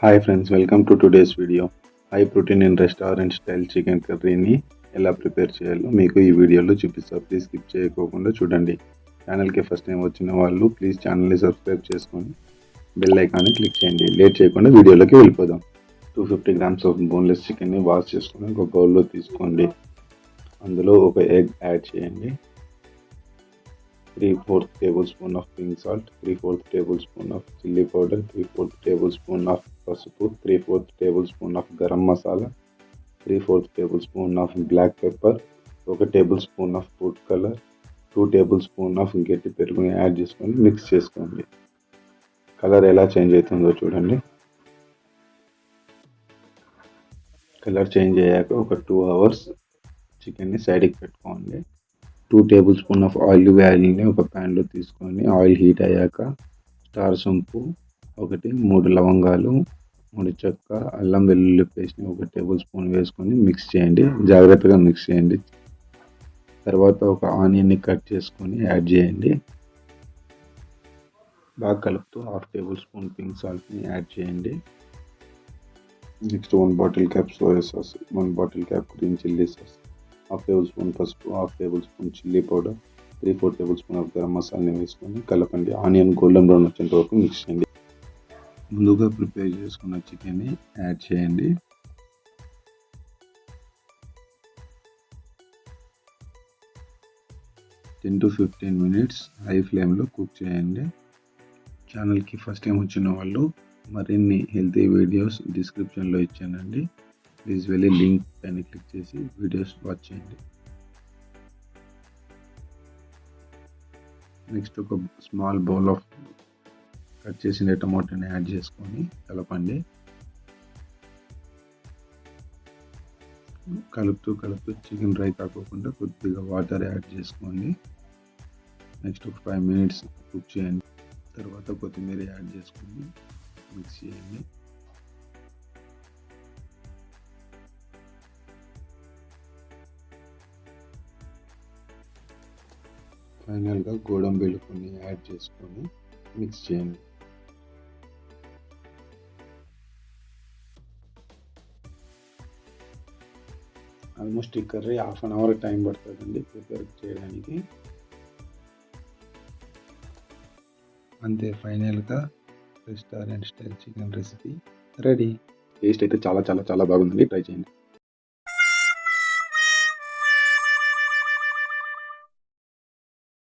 Hi friends, welcome to today's video. High protein and restaurant style chicken కర్రీని ఎలా prepare చేయాలో మీకు ఈ వీడియోలో చూపిస్తాను. ప్లీజ్ స్కిప్ చేయకోకుండా చూడండి. ఛానల్కి ఫస్ట్ టైం వచ్చిన వాళ్ళు ప్లీజ్ ఛానల్ని సబ్స్క్రైబ్ చేసుకొని బెల్ ఐకాన్ని క్లిక్ చేయండి. లేట్ చేయకుండా వీడియోలోకి వెళ్ళిపోదాం. 250 గ్రామ్స్ ఆఫ్ బోన్లెస్ చికెన్ని వాష్ చేసుకొని ఒక బౌల్లో తీసుకోండి. అందులో ఒక ఎగ్ యాడ్ చేయండి. 3/4 tablespoon of pink salt, 3/4 tablespoon of chili powder, 3/4 tablespoon of pasupu, 3/4 tablespoon of garam masala, 3/4 tablespoon of black pepper, 1 tablespoon of food color, 2 tablespoon of గట్టి పెరుగుని యాడ్ చేసుకొని మిక్స్ చేసుకోండి. కలర్ ఎలా చేంజ్ అవుతుందో చూడండి. Colour change అయ్యాక ఒక 2 hours చికెన్ని సైడ్కి పెట్టుకోండి. 2 tablespoon ఆఫ్ ఆయిల్ని ఒక ప్యాన్లో తీసుకొని ఆయిల్ హీట్ అయ్యాక స్టార్ సొంపు 1, 3 లవంగాలు, 3 చెక్క, అల్లం వెల్లుల్లి పేస్ట్ని 1 tablespoon వేసుకొని మిక్స్ చేయండి. జాగ్రత్తగా మిక్స్ చేయండి. తర్వాత ఒక ఆనియన్ని కట్ చేసుకొని యాడ్ చేయండి. బాగా కలుపుతూ 1/2 tablespoon పింక్ సాల్ట్ని యాడ్ చేయండి. Next 1 bottle cap soya sauce, 1 bottle cap green chilli sauce, 1/2 tablespoon పసుపు, 1/2 tablespoon chilli powder, 3/4 tablespoon of garam మసాలాని వేసుకొని కలపండి. ఆనియన్ గోల్డెన్ బ్రౌన్ వచ్చేంత వరకు మిక్స్ చేయండి. ముందుగా ప్రిపేర్ చేసుకున్న చికెన్ని యాడ్ చేయండి. టెన్ టు 15 minutes హై ఫ్లేమ్లో కుక్ చేయండి. ఛానల్కి ఫస్ట్ టైం వచ్చిన వాళ్ళు మరిన్ని హెల్తీ వీడియోస్ డిస్క్రిప్షన్లో ఇచ్చానండి. ప్లీజ్ వెళ్ళి లింక్ పైన క్లిక్ చేసి వీడియోస్ వాచ్ చేయండి. నెక్స్ట్ ఒక స్మాల్ బౌల్ ఆఫ్ కట్ చేసిన టమాటాని యాడ్ చేసుకొని కలపండి. కలుపుతూ చికెన్ డ్రై కాకోకుండా కొద్దిగా వాటర్ యాడ్ చేసుకోండి. నెక్స్ట్ ఒక 5 minutes కుక్ చేయండి. తర్వాత కొత్తిమీర యాడ్ చేసుకొని మిక్స్ చేయండి. ఫైనల్గా గోడంబిల్లి కొన్ని యాడ్ చేసుకొని మిక్స్ చేయండి. ఆల్మోస్ట్ ఈ కర్రీ 1/2 hour టైం పడుతుందండి ప్రిపేర్ చేయడానికి. అంతే, ఫైనల్గా restaurant style chicken recipe ready. Taste అయితే చాలా చాలా చాలా బాగుందండి. ట్రై చేయండి.